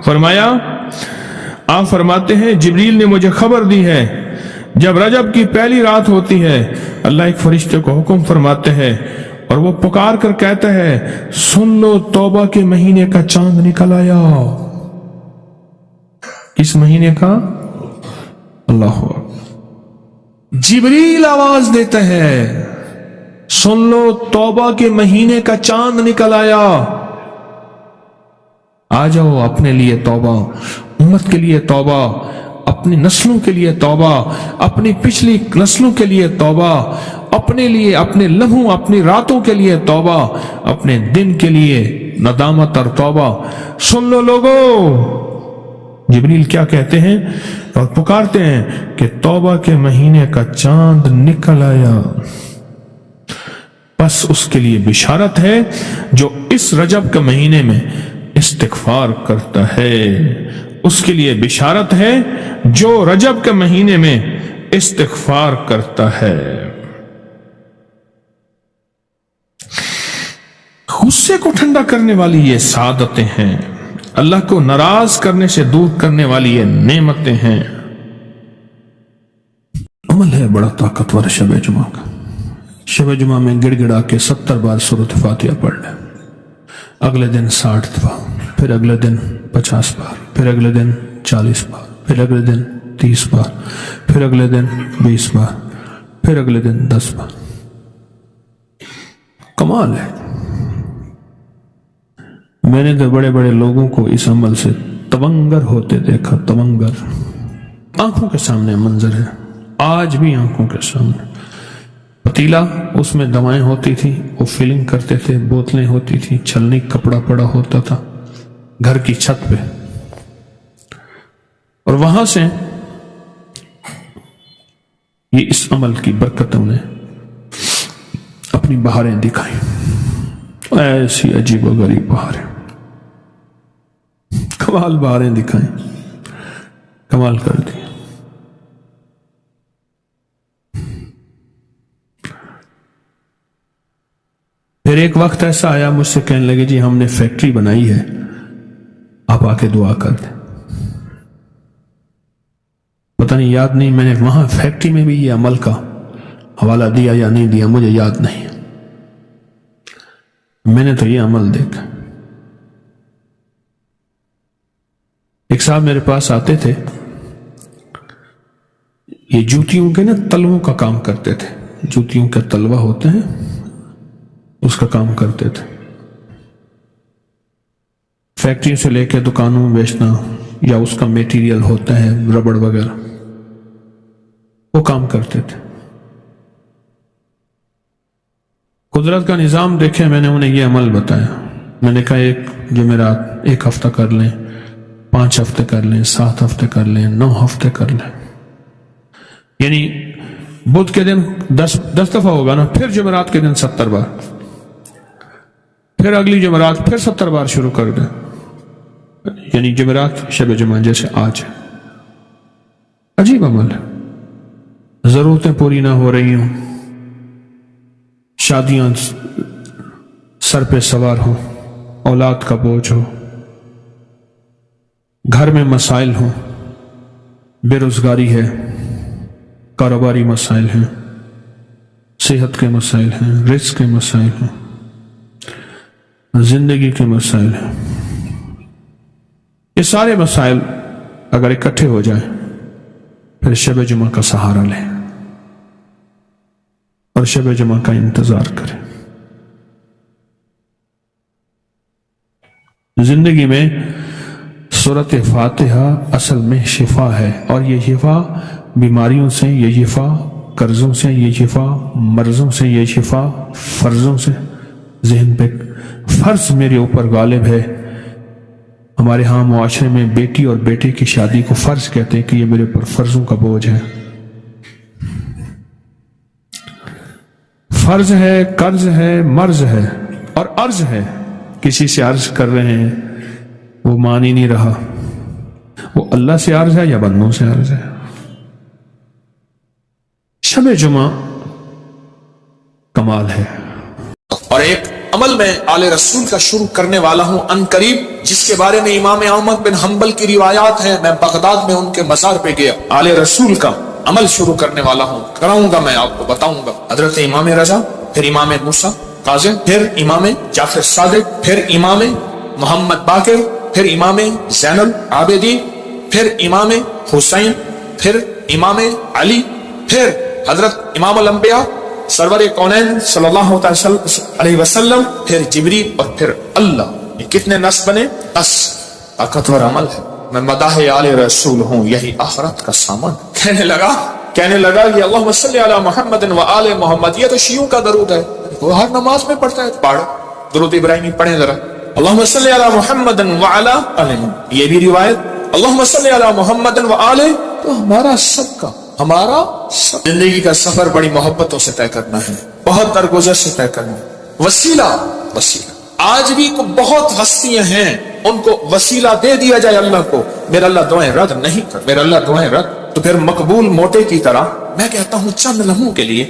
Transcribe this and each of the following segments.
فرمایا، آپ فرماتے ہیں جبریل نے مجھے خبر دی ہے جب رجب کی پہلی رات ہوتی ہے اللہ ایک فرشتے کو حکم فرماتے ہیں اور وہ پکار کر کہتا ہے سن لو توبہ کے مہینے کا چاند نکل آیا۔ کس مہینے کا؟ اللہ جبریل آواز دیتا ہے سن لو توبہ کے مہینے کا چاند نکل آیا، آ جاؤ اپنے لیے توبہ، امت کے لیے توبہ، اپنی نسلوں کے لیے توبہ، اپنی پچھلی نسلوں کے لیے توبہ، اپنے لیے، اپنے لمحوں، اپنی راتوں کے لیے توبہ، اپنے دن کے لیے ندامت اور توبہ۔ سن لو لوگو، جبریل کیا کہتے ہیں اور پکارتے ہیں کہ توبہ کے مہینے کا چاند نکل آیا، بس اس کے لیے بشارت ہے جو اس رجب کے مہینے میں استغفار کرتا ہے، اس کے لیے بشارت ہے جو رجب کے مہینے میں استغفار کرتا ہے۔ غصے کو ٹھنڈا کرنے والی یہ سعادتیں ہیں، اللہ کو ناراض کرنے سے دور کرنے والی یہ نعمتیں ہیں۔ عمل ہے بڑا طاقتور شب جمعہ کا۔ شب جمعہ میں گڑ گڑا کے 70 بار سورۃ فاتحہ پڑھ لیں، اگلے دن 60 دفعہ، پھر اگلے دن 50 بار، پھر اگلے دن 40 بار، پھر اگلے دن 30 بار، پھر اگلے دن 20 بار، پھر اگلے دن 10 بار۔ کمال ہے۔ میں نے تو بڑے بڑے لوگوں کو اس عمل سے تونگر ہوتے دیکھا، تونگر، آنکھوں کے سامنے منظر ہے، آج بھی آنکھوں کے سامنے۔ پتیلا، اس میں دوائیں ہوتی تھی، وہ فلنگ کرتے تھے، بوتلیں ہوتی تھی، چھلنی کپڑا پڑا ہوتا تھا گھر کی چھت پہ، اور وہاں سے یہ اس عمل کی برکتوں نے اپنی بہاریں دکھائیں، ایسی عجیب و غریب بہاریں، کمال بہاریں دکھائیں، کمال کر دی۔ پھر ایک وقت ایسا آیا، مجھ سے کہنے لگے جی ہم نے فیکٹری بنائی ہے، آپ آ کے دعا کر دیں۔ پتہ نہیں، یاد نہیں میں نے وہاں فیکٹری میں بھی یہ عمل کا حوالہ دیا یا نہیں دیا، مجھے یاد نہیں، میں نے تو یہ عمل دیکھا۔ ایک صاحب میرے پاس آتے تھے، یہ جوتیوں کے نا تلووں کا کام کرتے تھے، جوتیوں کے تلوا ہوتے ہیں اس کا کام کرتے تھے، فیکٹری سے لے کے دکانوں میں بیچنا، یا اس کا میٹیریل ہوتا ہے ربڑ وغیرہ، وہ کام کرتے تھے۔ قدرت کا نظام دیکھے، میں نے انہیں یہ عمل بتایا، میں نے کہا ایک جمعرات 1 ہفتہ کر لیں، 5 ہفتے کر لیں، 7 ہفتے کر لیں، 9 ہفتے کر لیں، یعنی بدھ کے دن 10 دفعہ ہوگا نا، پھر جمعرات کے دن 70 بار، پھر اگلی جمعرات پھر 70 بار شروع کر دیں، یعنی جمعرات شب جمعہ جیسے آج ہے۔ عجیب عمل ہے۔ ضرورتیں پوری نہ ہو رہی ہوں، شادیاں سر پہ سوار ہوں، اولاد کا بوجھ ہو، گھر میں مسائل ہوں، بے روزگاری ہے، کاروباری مسائل ہیں، صحت کے مسائل ہیں، رزق کے مسائل ہیں، زندگی کے مسائل ہیں، یہ سارے مسائل اگر اکٹھے ہو جائیں پھر شب جمعہ کا سہارا لیں اور شب جمعہ کا انتظار کریں۔ زندگی میں سورۃ فاتحہ اصل میں شفا ہے، اور یہ شفا بیماریوں سے، یہ شفا قرضوں سے، یہ شفا مرضوں سے، یہ شفا فرضوں سے۔ ذہن پہ فرض میرے اوپر غالب ہے۔ ہمارے ہاں معاشرے میں بیٹی اور بیٹے کی شادی کو فرض کہتے ہیں کہ یہ میرے اوپر فرضوں کا بوجھ ہے، فرض ہے، قرض ہے، مرض ہے اور عرض ہے۔ کسی سے عرض کر رہے ہیں، وہ مان ہی نہیں رہا، وہ اللہ سے عرض ہے یا بندوں سے عرض ہے۔ شب جمعہ کمال ہے، اور ایک अमल मैं आले रसूल का शुरू करने वाला हूँ अन करीब, जिसके बारे में इमाम अहमद बिन हम्बल की रिवायात है। मैं बगदाद में उनके मज़ार पे गया, आले रसूल का अमल शुरू करने वाला हूँ, कराऊंगा, मैं आपको बताऊंगा। हजरत इमाम रजा, फिर इमाम मूसा काज़िम, फिर इमाम जाफर सादिक, फिर इमाम मोहम्मद बाकिर, फिर इमाम ज़ैनुल आबिदीन, फिर इमाम हुसैन, फिर इमाम अली, फिर हजरत इमाम अल अंबिया सरवर कौनैन सल्लल्लाहु अलैहि वसल्लम, फिर जिब्रील और फिर अल्लाह। ये कितने नस बने? 10। ताकतवर अमल है। मैं मदाहे आले रसूल हूँ, यही आखिरत का सामान। कहने लगा कि अल्लाहुम्मा सल्ली अला मुहम्मद व आले मोहम्मद, ये तो शियों का दरूद है, वो हर नमाज में पढ़ता है। पढ़ो दुरूद इब्राहिमी पढ़े जरा, अल्लाहुम्मा सल्ली अला मुहम्मद व आला आले। ये भी रिवायत अल्लाहुम्मा सल्ली अला मुहम्मद व आले। तो हमारा सबका, हमारा सब जिंदगी का सफर बड़ी मोहब्बतों से तय करना है, बहुत दरगुजर से तय करना है। वसीला आज भी को बहुत हस्तियां हैं, उनको वसीला दे दिया जाए अल्लाह को, मेरा अल्लाह दुआएं रद्द नहीं कर, मेरा अल्लाह दुआएं रद्द। तो फिर मकबूल मोटे की तरह मैं कहता हूँ चंद लम्हों के लिए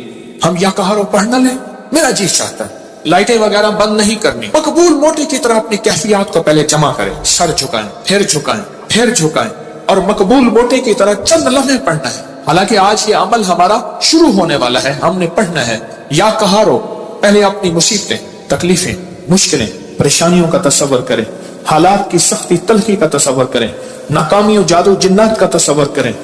हम या कहारो पढ़ना लें। मेरा जी चाहता है लाइटें वगैरह बंद नहीं करनी, मकबूल मोटे की तरह अपनी कैफियत को पहले जमा करें, सर झुकाएं, फिर झुकाएं, फिर झुकाएं, और मकबूल मोटे की तरह चंद लम्हे पढ़ना है। हालांकि आज ये अमल हमारा शुरू होने वाला है, हमने पढ़ना है। या कहारो पहले अपनी मुसीबतें, तकलीफें, मुश्किलें, परेशानियों का तसव्वुर करें, हालात की सख्ती तलखी का तसव्वुर करें, नाकामी जादू जिन्नात का तसव्वुर करें,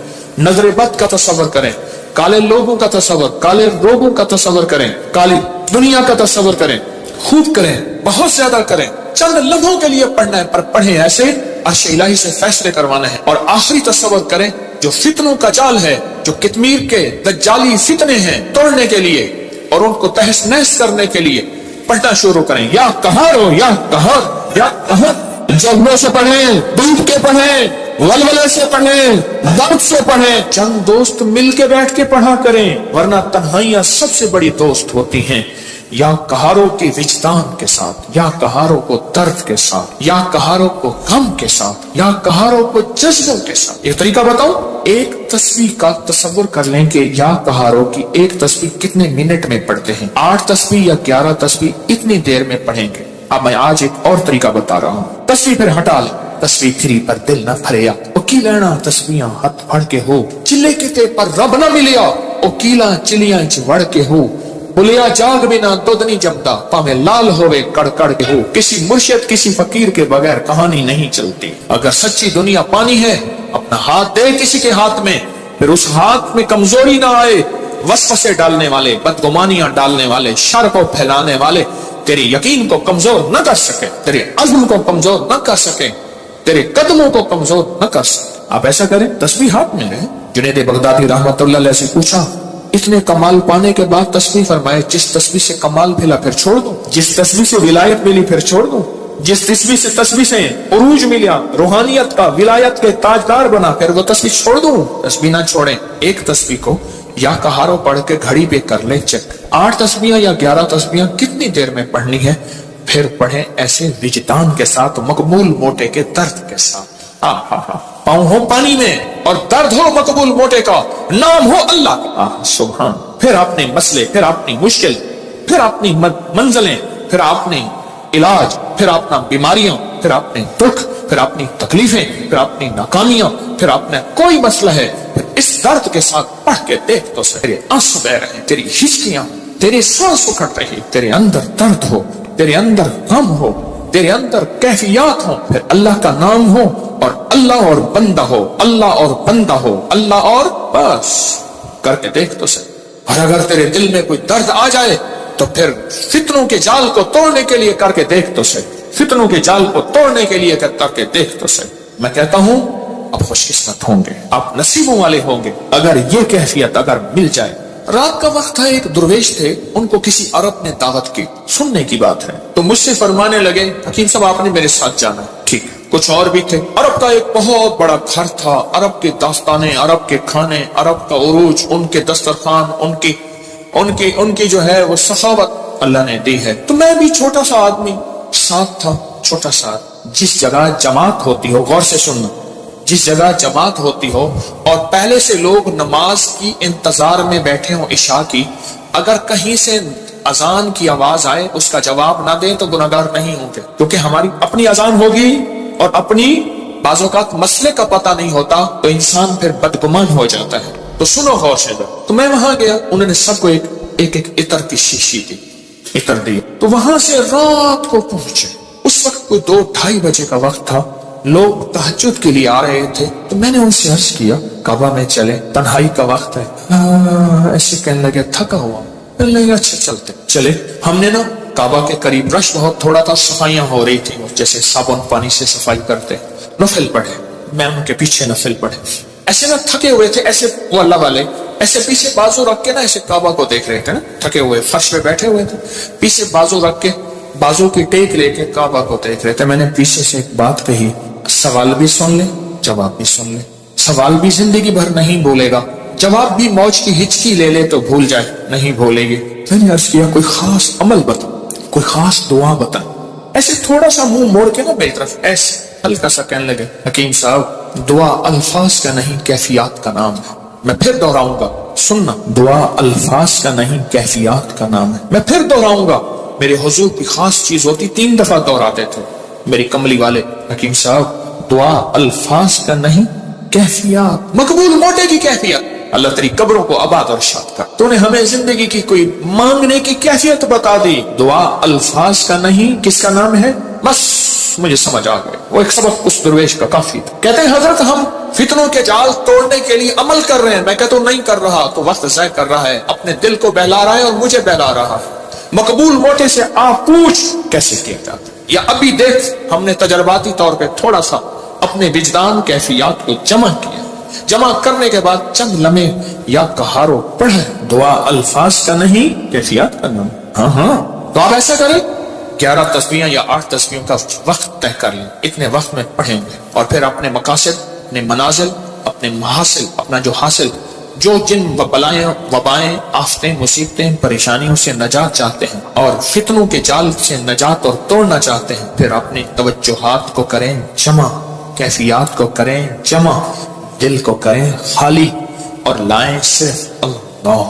नजर बद का तसव्वुर करें, काले लोगों का तसव्वुर, काले रोगों का तसव्वुर करें, काली दुनिया का तसव्वुर करें, खूब करें, बहुत ज्यादा करें। चंद लम्हों के लिए पढ़ना है, पर पढ़े ऐसे अर्श इलाही से फैसले करवाना है। और आखिरी तसव्वुर करें, जो फितनों का जाल है, जो कितमीर के दज्जाली फितने हैं, तोड़ने के लिए और उनको तहस नहस करने के लिए पढ़ना शुरू करें। या कहारो, या कहर, या कहर। जज्बों से पढ़ें, डूब के पढ़ें, वलवले से पढ़ें, दर्द से पढ़ें। चंद दोस्त मिल के बैठ के पढ़ा करें, वरना तन्हाइयां सबसे बड़ी दोस्त होती हैं। या कहारों के विजदान के साथ, या कहारों को दर्द के साथ, या कहारों को गम के साथ, या कहारों को जज्बों के साथ। एक तरीका बताऊं, एक तस्बीह का तसव्वुर कर लें कि या कहारों की एक तस्बीह कितने मिनट में पढ़ते हैं। 8 तस्बीह या 11 तस्बीह इतनी देर में पढ़ेंगे। अब मैं आज एक और तरीका बता रहा हूँ। तस्बीह फिर हटा ले, तस्बीह फिरी पर दिल न भरिया, ओ की लेना तस्बीहां हथ फड़ के हो, चिल्ले किते पर रब न मिलिया, ओ कीला चिलियां च वड़ के हो, बुलिया जाग बिना दुध नहीं जमता, पावे लाल होवे कड़कड़ के हो। किसी मुर्शिद किसी फकीर के बगैर कहानी नहीं चलती। अगर सच्ची दुनिया पानी है, अपना हाथ दे किसी के हाथ में, फिर उस हाथ में कमजोरी ना आए। वसवसे डालने वाले, बदगुमानियां डालने वाले, शर को फैलाने वाले तेरे यकीन को कमजोर न कर सके, तेरे अज़्म को कमजोर न कर सके, तेरे कदमों को कमजोर न कर सके। आप ऐसा करें, तस्बीह हाथ में ले। जुनैद बगदादी रहमतुल्लाह अलैह से पूछा, इतने कमाल पाने के बाद तस्बीह फरमाए, जिस तस्बीह से कमाल मिला फिर छोड़ दो, जिस तस्बीह से विलायत मिली फिर छोड़ दो, जिस तस्बीह से उरूज मिला, रूहानियत का, विलायत के ताजदार बना, फिर वो तस्बीह छोड़ दो। तस्बीह ना छोड़ें। एक तस्बीह को या कहारो पढ़ के घड़ी पे कर ले चेक, 8 तस्बीहां या 11 तस्बीहां कितनी देर में पढ़नी है। फिर पढ़े ऐसे विजदान के साथ, मकबूल मोटे के दर्द के साथ। पाँव हो पानी में और दर्द हो मकबूल मोटे का, नाम हो अल्लाह। सुभान। फिर अपने मसले, फिर अपनी मुश्किल, फिर अपनी मंजिलें, फिर अपनी इलाज, फिर अपना बीमारियां, फिर अपने दुख, फिर अपनी तकलीफें, फिर अपनी नाकामियां, फिर अपना कोई मसला है, फिर इस दर्द के साथ पढ़ के देख तो सही। तेरे आंसू बह रहे, तेरी हिचकियां, तेरे सांस उखड़ रही, तेरे अंदर दर्द हो, तेरे अंदर गम हो, तेरे अंदर कैफियत हो, फिर अल्लाह का नाम हो और अल्लाह और बंदा हो, अल्लाह और बंदा हो, अल्लाह और बस। करके देख तो सही। और अगर तेरे दिल में कोई दर्द आ जाए तो फिर फितनों के जाल को तोड़ने के लिए करके देख तो सही। फितनों के जाल को तोड़ने के लिए करके देख तो सही। मैं कहता हूं आप खुशकिस्मत होंगे, आप नसीबों वाले होंगे अगर ये कैफियत अगर मिल जाए। रात का वक्त था, एक दुर्वेश थे, उनको किसी अरब ने दावत की, सुनने की बात है, तो मुझसे फरमाने लगे, हकीम साहब आपने मेरे साथ जाना। ठीक, कुछ और भी थे। अरब का एक बहुत बड़ा घर था, अरब के दास्ताने, अरब के खाने, अरब का उरूज, उनके दस्तरखान, उनकी जो है वो सखावत अल्लाह ने दी है। तो मैं भी छोटा सा आदमी साथ था, छोटा सा। जिस जगह जमात होती हो, गौर से सुनना, जिस जगह जमात होती हो और पहले से लोग नमाज की इंतजार में बैठे हो इशा की, अगर कहीं से اذان کی آواز آئے اس کا جواب نہ دیں تو گناہگار نہیں ہوں گے، کیونکہ ہماری اپنی اذان ہوگی اور اپنی بعض اوقات مسئلے کا پتہ نہیں ہوتا تو انسان پھر بدگمان ہو جاتا ہے۔ تو سنو غور سے، تو میں وہاں گیا، انہوں نے سب کو ایک عطر کی شیشی دی، عطر دی، تو وہاں سے رات کو پہنچے۔ اس وقت کوئی 2-2:30 بجے کا وقت تھا، لوگ تہجد کے لیے آ رہے تھے، تو میں نے ان سے عرض کیا کعبہ میں چلے، تنہائی کا وقت ہے۔ ایسے کہنے لگے تھکا ہوا، کہنے لگے اچھا چلتے چلے۔ ہم نے نا کعبہ کے قریب رش بہت تھوڑا تھا، صفائیاں ہو رہی تھی، جیسے صابن پانی سے صفائی کرتے، نفل پڑھے، میں ان کے پیچھے نفل پڑھے۔ ایسے نا تھکے ہوئے تھے، ایسے وہ اللہ والے ایسے پیچھے بازو رکھ کے نا ایسے کعبہ کو دیکھ رہے تھے نا، تھکے ہوئے فرش پہ بیٹھے ہوئے تھے، پیچھے بازو رکھ کے بازو کی ٹیک لے کے کعبہ کو دیکھ رہے تھے۔ میں نے پیچھے سے ایک بات کہی، سوال بھی سن لے جواب بھی سن لے، سوال بھی زندگی بھر نہیں بولے گا، جواب بھی موج کی ہچکی لے لے تو بھول جائے، نہیں بھولے گی۔ میں نے عرض کیا کوئی خاص عمل بتا، کوئی خاص دعا بتا۔ ایسے تھوڑا سا منہ موڑ کے نا میری طرف ایسے ہلکا سا کہنے لگے حکیم صاحب دعا الفاظ کا نہیں کیفیات کا نام ہے۔ میں پھر دہراؤں گا، سننا، دعا الفاظ کا نہیں کیفیات کا نام ہے۔ میں پھر دہراؤں گا، میرے حضور کی خاص چیز ہوتی 3 دفعہ دہراتے تھے میری کملی والے، حکیم صاحب دعا الفاظ کا نہیں کیفیات، مقبول موٹے کی کیفیت۔ اللہ تیری قبروں کو آباد اور شاد کر، تو نے ہمیں زندگی کی کوئی مانگنے کی کیفیت بتا دی۔ دعا الفاظ کا نہیں، کس کا نام ہے؟ بس مجھے سمجھ آ گئے، وہ ایک سبق اس درویش کا کافی تھا۔ کہتے ہیں حضرت ہم فتنوں کے جال توڑنے کے لیے عمل کر رہے ہیں، میں کہتا ہوں نہیں کر رہا تو وقت ضائع کر رہا ہے، اپنے دل کو بہلا رہا ہے اور مجھے بہلا رہا ہے۔ مقبول موٹے سے آپ پوچھ کیسے کیا جاتا، یا ابھی دیکھ ہم نے تجرباتی طور پہ تھوڑا سا اپنے وجدان کیفیات کو جمع کیا، جمع کرنے کے بعد چند لمحے یا کہارو پڑھے، دعا الفاظ کا نہیں کیفیات کا نام۔ ہاں تو آپ ایسا کریں 11 تسبیحیں یا 8 تسبیحوں کا وقت طے کر لیں، اتنے وقت میں پڑھیں گے، اور پھر اپنے مقاصد، اپنے منازل، اپنے محاصل، اپنا جو حاصل، جو جن بلائیں وبائیں آفتیں مصیبتیں پریشانیوں سے نجات چاہتے ہیں اور فتنوں کے جال سے نجات اور توڑنا چاہتے ہیں، پھر اپنے توجہات کو کریں جمع، کیفیات کو کریں جمع، دل کو کریں خالی اور لائیں صرف اللہ،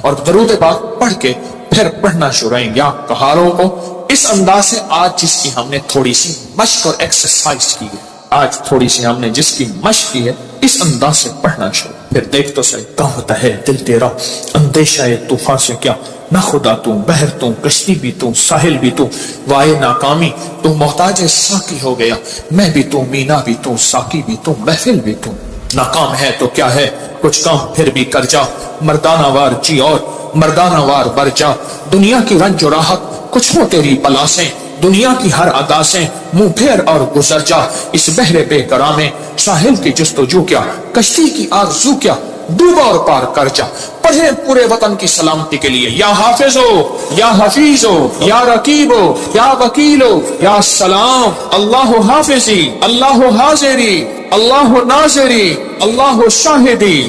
اور درود پاک پڑھ کے پھر پڑھنا شروع یا کہاروں کو اس انداز سے۔ آج جس کی ہم نے تھوڑی سی مشق اور ایکسرسائز کی ہے، آج تھوڑی سی ہم نے جس کی مشق کی ہے، اس انداز سے پڑھنا شروع، پھر دیکھ تو صحیح کہتا ہے دل تیرا اندیشہ طوفان سے کیا، نہ خدا تو بحر تو کشتی بھی تو ساحل بھی تو، وائے ناکامی تو محتاج ساقی ہو گیا، میں بھی تو مینا بھی تو ساقی بھی تو محفل بھی تو، ناکام ہے تو کیا ہے کچھ کام پھر بھی کر جا، مردانہ وار جی اور مردانہ وار بر جا، دنیا کی رنج و راحت کچھ ہو تیری بلا سے، دنیا کی ہر ادا سے منہ پھیر اور گزر جا، اس بحر بے قرار میں ساحل کی جستجو کیا، کشتی کی آرزو کیا، ڈوبا اور پار کر جا، پڑھے پورے وطن کی سلامتی کے لیے یا حافظ ہو یا حفیظ ہو یا رقیب ہو یا وکیل ہو یا سلام، اللہ حافظی اللہ حاضری اللہ ناصری اللہ شاہدی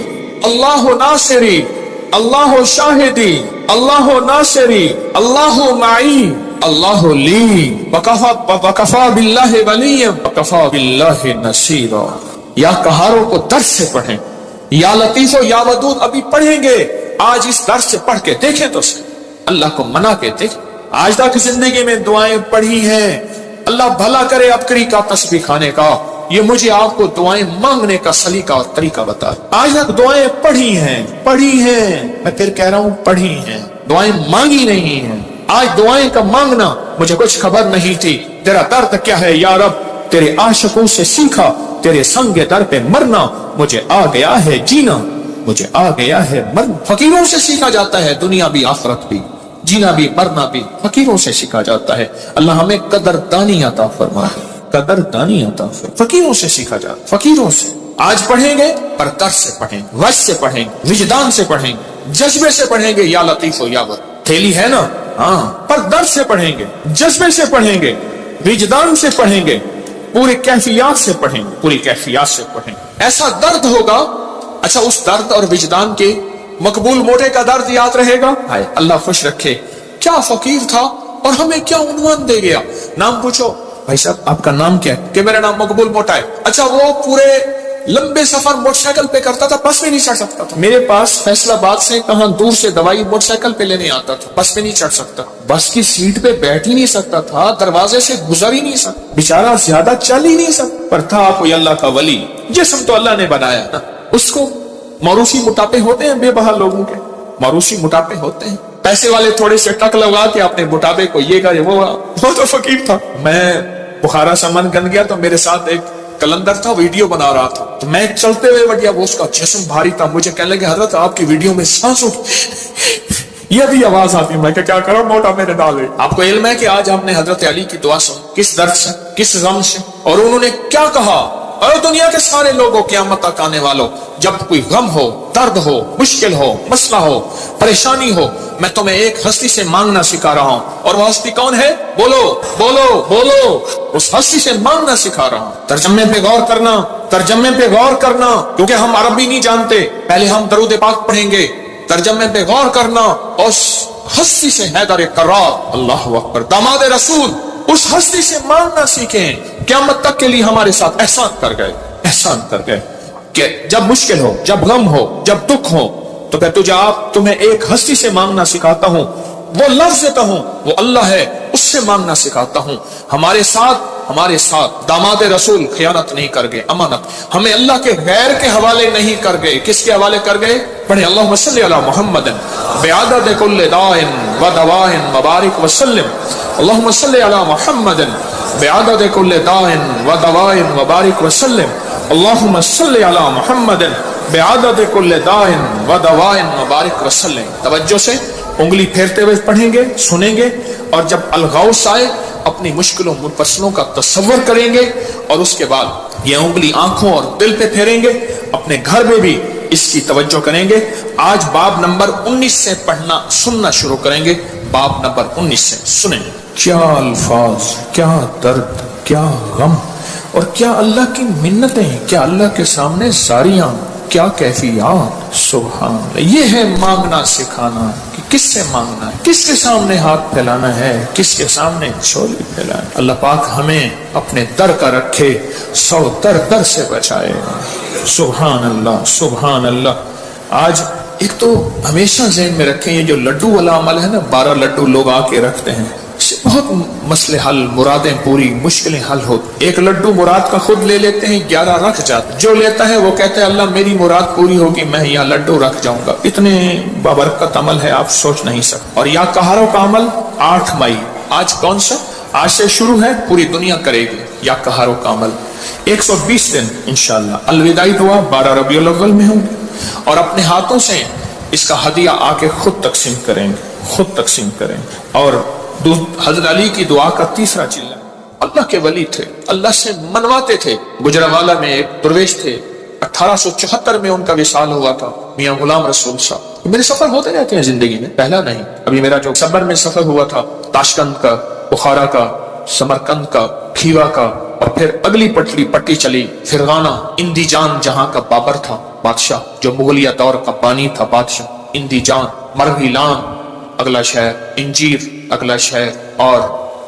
اللہ ناصری اللہ شاہدی اللہ ناصری اللہ معی اللہ لی وکفا باللہ ولی وکفا باللہ نصیرا۔ یا کہاروں کو درس سے پڑھیں، یا لطیف و یا ودود ابھی پڑھیں گے، آج اس درس سے پڑھ کے دیکھیں تو صحیح، اللہ کو منا کے دیکھیں۔ آج تک زندگی میں دعائیں پڑھی ہیں، اللہ بھلا کرے ابکری کا تسبیح کھانے کا، یہ مجھے آپ کو دعائیں مانگنے کا سلیقہ اور طریقہ بتا۔ آج تک دعائیں پڑھی ہیں، میں پھر کہہ رہا ہوں پڑھی ہیں، دعائیں مانگی نہیں ہیں۔ آج دعائیں کا مانگنا مجھے کچھ خبر نہیں تھی، تیرا درد کیا ہے یا رب، تیرے عاشقوں سے سیکھا، تیرے سنگ در پہ مرنا، مجھے آ گیا ہے جینا، مجھے آ گیا ہے مرنا۔ فقیروں سے سیکھا جاتا ہے دنیا بھی آخرت بھی، جینا بھی مرنا بھی فقیروں سے سیکھا جاتا ہے۔ اللہ ہمیں قدردانی عطا فرمائے، قدردانی عطا فرمائے۔ فقیروں سے سیکھا جاتا، فقیروں سے۔ آج پڑھیں گے پر درس سے پڑھیں، وجہ سے پڑھیں، وجدان سے پڑھیں، جذبے سے پڑھیں گے، یا لطیف و یا ود تھیلی ہے نا، ہاں، پر درس سے پڑھیں گے، جذبے سے پڑھیں گے، وجدان سے پڑھیں گے، پوری کیفیات سے پڑھیں گے، پوری کیفیات سے پڑھیں گے۔ ایسا درد ہوگا، اچھا اس درد اور وجدان کے مقبول موٹے کا درد یاد رہے گا، اللہ خوش رکھے، کیا فقیر تھا اور ہمیں کیا عنوان دے گیا۔ نام پوچھو بھائی صاحب آپ کا نام کیا ہے، کہ میرا نام مقبول موٹا ہے۔ اچھا وہ پورے लंबे सफर मोटरसाइकिल पे करता था, बस में नहीं चढ़ सकता था। मेरे पास फैसलाबाद से कहां दूर से दवाई मोटरसाइकिल पे लेने आता था, बस पे नहीं चढ़ सकता, बस की सीट पे बैठ ही नहीं सकता था, दरवाजे से गुजर ही नहीं सकता, बेचारा ज्यादा चल ही नहीं सकता, पर था कोई अल्लाह का वली। जिस्म तो अल्लाह ने बनाया ना, उसको मरूसी मोटापे होते हैं बेबहा लोगों के, मरूसी मोटापे होते हैं। पैसे वाले थोड़े से टक लगा के अपने मोटापे को ये करे वो तो फकीर था। मैं बुखारा से मन गन गया तो मेरे साथ एक कलंदर था, वीडियो बना रहा था, तो मैं चलते हुए बढ़िया, वो उसका जिस्म भारी था, मुझे कहने लगे हजरत आपकी वीडियो में सांस उठ ये भी आवाज आती। मैं क्या करो, मोटा मेरे डाले। आपको इल्म है कि आज हमने हजरत अली की दुआ सुन, किस दर्द से, किस गम से, और उन्होंने क्या कहा, और दुनिया के सारे लोगों क़यामत तक आने वालों, जब कोई गम हो, दर्द हो, मुश्किल हो, मसला हो, परेशानी हो, मैं तुम्हें एक हस्ती से मांगना सिखा रहा हूं। और वो हस्ती कौन है? बोलो बोलो बोलो। उस हस्ती से मांगना सिखा रहा हूं। तर्जमे पे गौर करना, तर्जमे पे गौर करना, क्योंकि हम अरबी नहीं जानते। पहले हम दरूद पाक पढ़ेंगे, तर्जमे पे गौर करना। उस हस्ती से हैदर कर्रार, अल्लाह अकबर, दामाद रसूल, उस हस्ती से मांगना सीखें। क़यामत तक के लिए हमारे साथ एहसान कर गए, एहसान कर गए कि जब मुश्किल हो, जब गम हो, जब दुख हो, तो क्या तुम्हें एक हस्ती से मांगना सिखाता हूं, वो लफ्ज देता हूं, वो अल्लाह है, उससे मांगना सिखाता हूं। हमारे साथ दामाद रसूल खयानत नहीं कर गए, अमानत हमें अल्लाह के गैर के हवाले नहीं कर गए। किसके हवाले कर गए? पढ़े अल्लाहुम्मा सल्ली अला मुहम्मदिन बिअदद कुल्लि दाइन व दवाइन मुबारक वसल्लम। अल्लाहुम्मा सल्ली अला मुहम्मदिन बिअदद कुल्लि दाइन व दवाइन मुबारक वसल्लम। अल्लाहुम्मा सल्ली अला मुहम्मदिन बिअदद कुल्लि दाइन व दवाइन मुबारक वसल्लम। तवज्जो से उंगली फेरते हुए पढ़ेंगे, सुनेंगे, और जब अलगौस आए अपनी मुश्किलों मुफस्सलों का तसव्वुर करेंगे, और उसके बाद ये उंगली आंखों और दिल पे फेरेंगे। अपने घर में भी इसकी तवज्जो करेंगे। आज बाब नंबर 19 से पढ़ना सुनना शुरू करेंगे। बाब नंबर 19 से सुनें। क्या अल्फाज, क्या दर्द, क्या गम, और क्या अल्लाह की मिन्नतें, क्या अल्लाह के सामने सारियां, क्या कैफियत। सुभान, ये है मांगना सिखाना कि किससे मांगना है, किसके सामने हाथ फैलाना है, किसके सामने झोली फैलाना है। अल्लाह पाक हमें अपने दर का रखे, सौ दर से बचाए। सुभान अल्लाह, सुभान अल्लाह। आज एक तो हमेशा ज़हन में रखें, ये जो लड्डू वाला अमल है ना, 12 लड्डू लोग आके रखते हैं, इससे बहुत मसले हल, मुरादें पूरी, मुश्किलें हल होती। एक लड्डू मुराद का खुद ले लेते हैं, 11 रख जाते। जो लेता है वो कहता है अल्लाह मेरी मुराद पूरी होगी, मैं यहाँ लड्डू रख जाऊंगा। इतने बाबरकत अमल है, आप सोच नहीं सकते। और या कहारों का अमल 8 मई, आज कौन सा, आज से शुरू है, पूरी दुनिया करेगी या कहारों का अमल। 120 दिन इंशाअल्लाह। अलविदाई दुआ 12 रबीउल अव्वल में होंगे, और अपने हाथों से इसका हदिया आके खुद तकसीम करेंगे, खुद तकसीम करेंगे। और हजरत अली की दुआ का तीसरा चिल्ला, अल्लाह के वली थे, अल्लाह से मनवाते थे। गुजरावाला में एक दरवेश थे, 1874 में उनका विसाल हुआ था, मियां गुलाम रसूल साहब। मेरे सफर होते रहते हैं जिंदगी में, पहला नहीं। अभी मेरा जो सबर में सफर हुआ था, ताशकंद का, बुखारा का, समरकंद का, खीवा का, और फिर अगली पट्टी चली फिरगाना, इंदीजान जहां का बाबर था बादशाह, जो मुगलिया दौर का बानी था बादशाह, इंदीजान, मरवीलान अगला शहर, इंजीर अगला शहर, और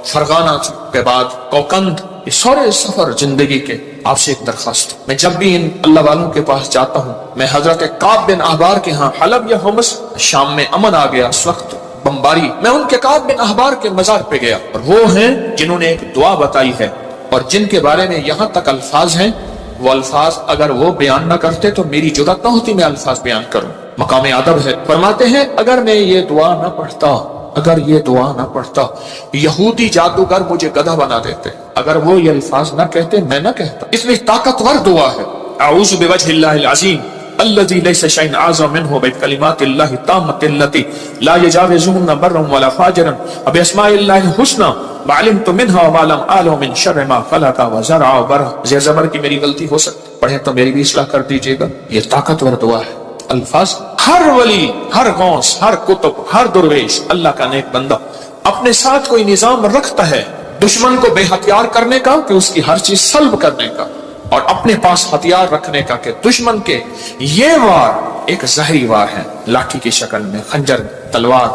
फरगाना के बाद कोकंद। ये सारे सफर जिंदगी के। आपसे एक दरखास्त, मैं जब भी इन अल्लाह वालों के पास जाता हूँ, मैं हजरत काब बिन अहबार के यहाँ, हलब या हुमस, शाम में अमन आ गया इस वक्त बमबारी, मैं उनके काब बिन अहबार के मजार पे गया, और वो हैं जिन्होंने एक दुआ बताई है, और जिनके बारे में यहाँ तक अल्फाज हैं, वो अल्फाज अगर वो बयान ना करते तो मेरी जुर्रत ना होती मैं अल्फाज बयान करूं। मकाम अदब है। फरमाते हैं अगर मैं ये दुआ ना पढ़ता, अगर ये दुआ ना पढ़ता, यहूदी जादूगर मुझे गधा बना देते। अगर वो ये अल्फाज ना कहते, मैं ना कहता। इसलिए ताकतवर दुआ है। अऊज़ु बिवजहिल्लाहिल अज़ीम अल्लज़ी लैसा शैअन अअज़म मिन्हु बिकलिमातिल्लाहि ताम्मतिल्लती ला यजाविज़ुहुन्ना बर्रन वला फाजिरन बिअस्माइल्लाहिल हुस्ना वअलिमतु मिन्हा मा लम आलम मिन शर्रि मा खलक़ व ज़रअ व बरअ। ज़बर की मेरी गलती हो सकती, पढ़े तो मेरी भी इस्लाह कर दीजिएगा। ये ताकतवर दुआ है। अल्फाज हर वली, हर गौस, हर कुतुब, हर दुर्वेश, अल्लाह का नेक बंदा अपने साथ कोई निजाम रखता है दुश्मन को बेहथियार करने का, कि उसकी हर चीज सल्ब करने का, और अपने पास हथियार रखने का, कि दुश्मन के ये वार एक जहरी वार है, लाठी की शक्ल में, खंजर, तलवार,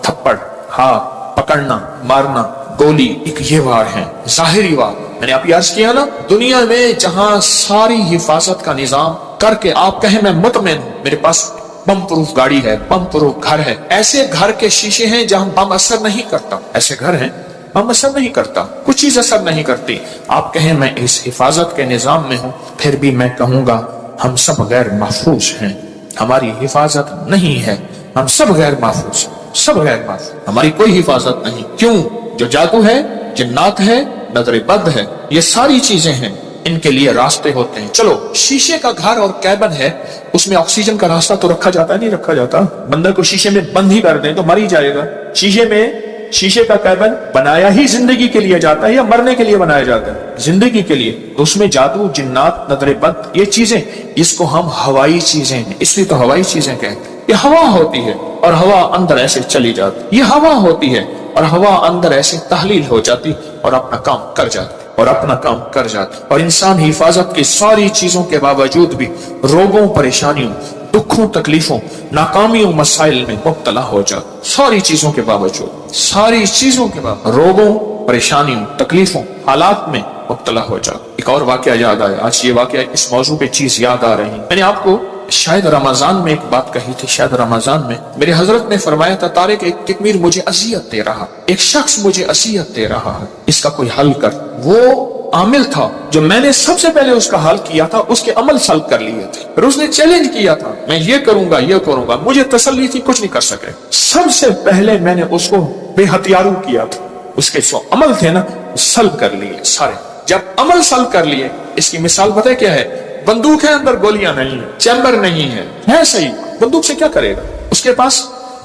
थप्पड़, हाथ पकड़ना, मारना, गोली, एक ये वार है, जाहिरी वार। मैंने अभी अर्ज किया ना, दुनिया में जहां सारी हिफाजत का निजाम करके आप कहें मैं मुतमिन हूं, मेरे पास बम प्रूफ गाड़ी है, बम प्रूफ घर है, ऐसे घर के शीशे हैं जहां बम असर नहीं करता, ऐसे घर हैं बम असर नहीं करता, कुछ चीज असर नहीं करती। आप कहें मैं इस हिफाजत के निजाम में हूं, फिर भी मैं कहूंगा हम सब गैर महफूज हैं, हमारी हिफाजत नहीं है, हम सब गैर महफूज, सब गैर महफूज, हमारी कोई हिफाजत नहीं। क्यों? जो जादू है, जिन्नात है, नजर बद है, ये सारी चीजें हैं, इनके लिए रास्ते होते हैं। चलो शीशे का घर और कैबन है, उसमें ऑक्सीजन का रास्ता तो रखा जाता है, नहीं रखा जाता? बंदर को शीशे में बंद ही कर दें तो मर ही जाएगा। शीशे में शीशे का कैबन बनाया ही जिंदगी के लिए जाता है या मरने के लिए बनाया जाता है? जिंदगी के लिए। तो उसमें जादू, जिन्नात, नजर बद, ये चीजें, इसको हम हवाई चीजें, इसलिए तो हवाई चीजें कहते हैं। ये हवा होती है और हवा अंदर ऐसे चली जाती, ये हवा होती है और हवा अंदर ऐसे तहलील हो जाती और अपना काम कर जाती, और अपना काम कर जाती। और इंसान हिफाजत की सारी चीजों के बावजूद भी रोगों, परेशानियों, दुखों, तकलीफों, नाकामियों, मसाइल में मुब्तला हो जाता। सारी चीजों के बावजूद, सारी चीजों के बावजूद रोगों, परेशानियों, तकलीफों, हालात में मुब्तला हो जाता। एक और वाकया याद आया, आज ये वाकया इस मौजू पे चीज याद आ रही। मैंने आपको शायद रमजान में एक बात कही थी, शायद रमजान में मेरे हजरत ने फरमाया था, तारिक एक तिकमीर मुझे अजियत दे रहा, एक शख्स मुझे अजियत दे रहा है, इसका कोई हल कर। वो आमिल था जो मैंने सबसे पहले उसका हल किया था, उसके अमल सल्ब कर लिए थे, फिर उसने चैलेंज किया था मैं ये करूंगा, ये करूंगा, मुझे तसल्ली थी कुछ नहीं कर सके। सबसे पहले मैंने उसको बेहथियारू किया था, उसके जो अमल थे ना सल्ब कर लिए सारे। जब अमल सल्ब कर लिए, इसकी मिसाल पता है क्या है? बंदूक है, अंदर गोलियां नहीं है, चैम्बर नहीं है सही, बंदूक से क्या करेगा? उसके पास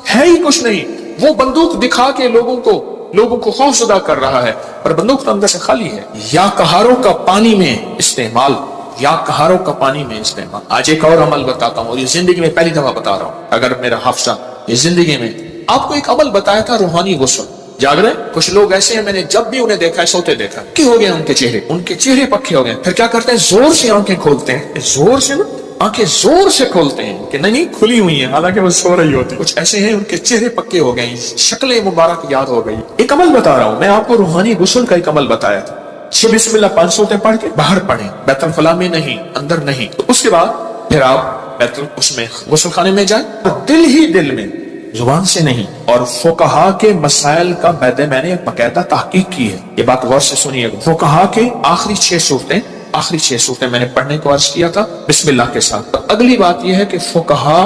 है ही कुछ नहीं, वो बंदूक दिखा के लोगों को खौफजदा कर रहा है, पर बंदूक तो अंदर से खाली है। या कहारों का पानी में इस्तेमाल, या कहारों का पानी में इस्तेमाल। आज एक और अमल बताता हूँ, ये जिंदगी में पहली दफा बता रहा हूँ, अगर मेरा हाफसा ये जिंदगी में आपको एक अमल बताया था, रूहानी गुस्ल। जाग रहे? कुछ लोग ऐसे हैं, मैंने जब भी उन्हें देखा है सोते देखा, क्या हो गया उनके चेहरे पक्के हो गए। फिर क्या करते हैं? जोर से आंखें खोलते हैं, जोर से ना आंखें जोर से खोलते हैं कि नहीं खुली हुई हैं, हालांकि वो सो रही होती। कुछ ऐसे हैं उनके चेहरे पक्के हो गए, शक्लें मुबारक याद हो गई। एक अमल बता रहा हूं मैं आपको, रूहानी गुस्ल का एक अमल बताया था। 6 बिस्मिल्लाह 5 सूरतें पढ़ के बाहर पढ़े, बैतुल खला में नहीं, अंदर नहीं। तो उसके बाद फिर आप बैतुल उसमें गुस्ल खाने में जाए, तो दिल ही दिल में, जुबान से नहीं। और फुकहा के मसाइल का मैंने बाकायदा तहकीक की है, ये बात गौर से सुनिएगा। फुकहा के आखिरी 6 सूरतें मैंने पढ़ने को अर्ज किया था बिस्मिल्लाह के साथ। तो अगली बात यह है कि फुकहा,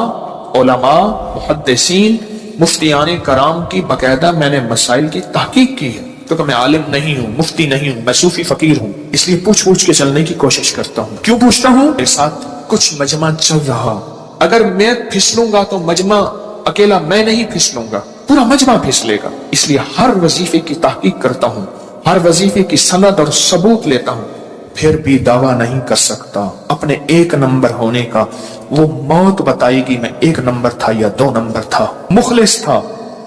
उलमा, मुहद्दिसीन, मुफ्तियान कराम की बाकायदा मैंने मसाइल की तहकीक की है, क्योंकि मैं आलिम नहीं हूँ, मुफ्ती नहीं हूँ, मैं सूफी फकीर हूँ, इसलिए पूछ के चलने की कोशिश करता हूँ। क्यों पूछता हूँ? मेरे साथ कुछ मजमा चल रहा, अगर मैं फिसलूंगा तो मजमा अकेला मैं नहीं फिसलूंगा, पूरा मजमा फिसलेगा। इसलिए हर वजीफे की तहकीक करता हूँ, हर वजीफे की सनद और सबूत लेता हूँ, फिर भी दावा नहीं कर सकता अपने 1 नंबर होने का। वो मौत बताएगी मैं 1 नंबर था या 2 नंबर था, मुखलिस था,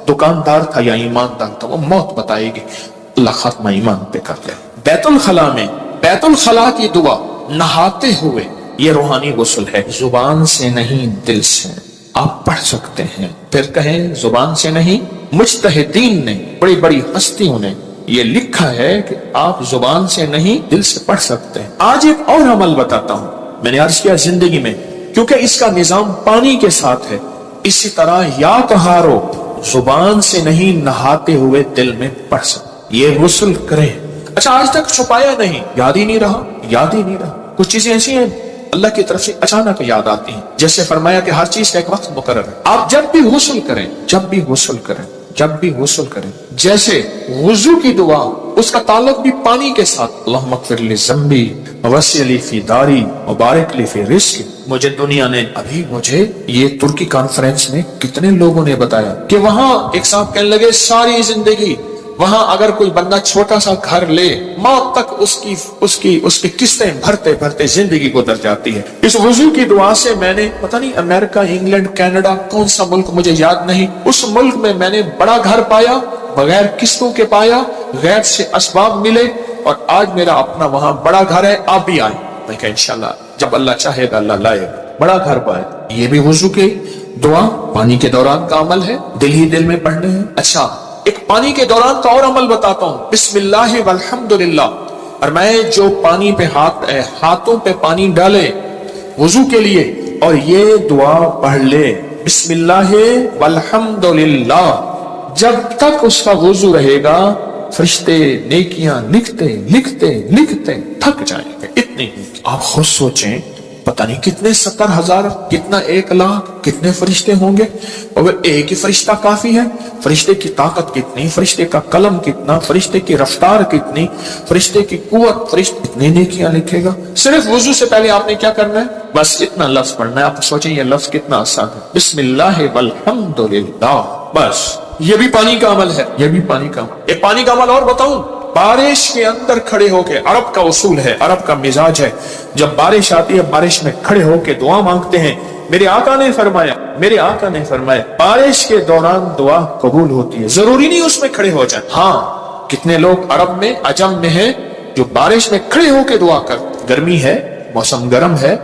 दुकानदार था या ईमानदार था, वो मौत बताएगी। अल्लाह खात्मा ईमान पे कर ले। बैतुल खला में, बैतुल खला की दुआ नहाते हुए, ये रूहानी गुस्ल है, जुबान से नहीं दिल से आप पढ़ सकते हैं। फिर कहें जुबान से नहीं, मुज्तहिदीन ने, बड़ी बड़ी हस्तियों ने ये लिखा है कि आप जुबान से नहीं दिल से पढ़ सकते हैं। आज एक और अमल बताता हूं, मैंने अर्ज किया जिंदगी में, क्योंकि इसका निजाम पानी के साथ है। इसी तरह या तहारो, जुबान से नहीं नहाते हुए दिल में पढ़ सकते, ये गुस्ल करें। अच्छा, आज तक छुपाया नहीं, याद ही नहीं रहा। कुछ चीजें ऐसी हैं अल्लाह की तरफ से अचानक याद आती हैं। जैसे फरमाया कि हर चीज का एक वक्त मुकर्रर है। आप जब भी गुस्ल करें, जैसे वुजू की दुआ, उसका ताल्लुक भी पानी के साथ। अल्लाहुम्मा अग़फिर ली ज़म्बी ववस्सिअ ली फी दारी वबारिक ली फी रिज़्क़ी। मुझे दुनिया ने, अभी मुझे ये तुर्की कॉन्फ्रेंस में कितने लोगों ने बताया कि वहां एक साहब कहने लगे सारी जिंदगी वहां अगर कोई बंदा छोटा सा घर ले, मौत तक उसकी किस्तें भरते भरते जिंदगी गुजर जाती है। इस वुजू की दुआ से मैंने, पता नहीं अमेरिका, इंग्लैंड, कनाडा, कौन सा मुल्क मुझे याद नहीं, उस मुल्क में मैंने बड़ा घर पाया, बगैर किस्तों के पाया, गैर से असबाब मिले, और आज मेरा अपना वहां बड़ा घर है। आप भी आए, मैं कहा इंशाल्लाह जब अल्लाह चाहेगा अल्लाह लाएगा। बड़ा घर पाए, ये भी वुजू की दुआ पानी के दौरान का अमल है, दिल ही दिल में पढ़ने हैं। अच्छा, एक पानी के दौरान का और अमल बताता हूं, बिस्मिल्लाह वल्हम्दुलिल्लाह, اور میں جو پانی پہ ہاتھوں پہ پانی ڈالے وضو کے لیے اور یہ دعا پڑھ لے بسم اللہ والحمدللہ، جب تک اس کا وضو رہے گا فرشتے نیکیاں لکھتے لکھتے لکھتے تھک جائیں گے. اتنی آپ خود سوچیں، پتہ نہیں کتنے 70,000 کتنا 1,00,000 کتنے فرشتے ہوں گے، اور ایک ہی فرشتہ کافی ہے؟ فرشتے کی طاقت کتنی، فرشتے کا قلم کتنا، فرشتے کی رفتار کتنی، فرشتے کی قوت، فرشتے کتنے نیکیاں لکھے گا. صرف وضو سے پہلے آپ نے کیا کرنا ہے؟ بس اتنا لفظ پڑھنا ہے. آپ سوچیں یہ لفظ کتنا آسان ہے، بسم اللہ والحمدللہ. بس یہ بھی پانی کا عمل ہے، یہ بھی پانی کا عمل. ایک پانی کا عمل اور بتاؤں، بارش کے اندر کھڑے ہو کے، عرب کا اصول ہے، عرب کا مزاج ہے، جب بارش آتی ہے بارش میں کھڑے ہو کے دعا مانگتے ہیں. میرے آقا نے فرمایا بارش کے دوران دعا قبول ہوتی ہے، ضروری نہیں اس میں کھڑے ہو جائیں. ہاں کتنے لوگ عرب میں عجم میں ہیں جو بارش میں کھڑے ہو کے دعا کرتے، گرمی ہے موسم گرم ہے،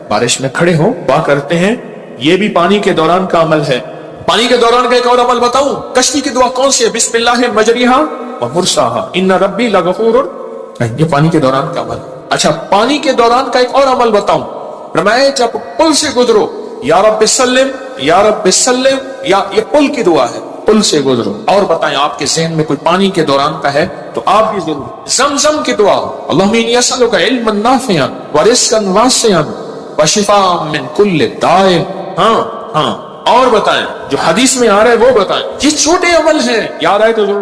بارش میں کھڑے ہو دعا کرتے ہیں. یہ بھی پانی کے دوران کا عمل ہے. پانی کے دوران کا ایک اور عمل بتاؤں، کشتی کی دعا کون سی ہے؟ بسم اللہ مجریہا ومرساہا ان ربی لغفور. یہ پانی کے دوران کا عمل. اچھا پانی کے دوران کا ایک اور عمل بتاؤں، فرمایا جب پل سے گزرو یا رب سلم یا رب سلم، یا یہ پل کی دعا ہے، پل سے گزرو. اور بتائیں آپ کے ذہن میں کوئی پانی کے دوران کا ہے تو آپ بھی ضرور. زمزم کی دعا، اللہم انی اسألک علما نافعا ورزقا واسعا وشفاء من کل داء. ہاں اور بتائیں جو حدیث میں آ رہا ہے وہ بتائیں. یہ چھوٹے عمل ہیں، یاد آئے تو ضرور.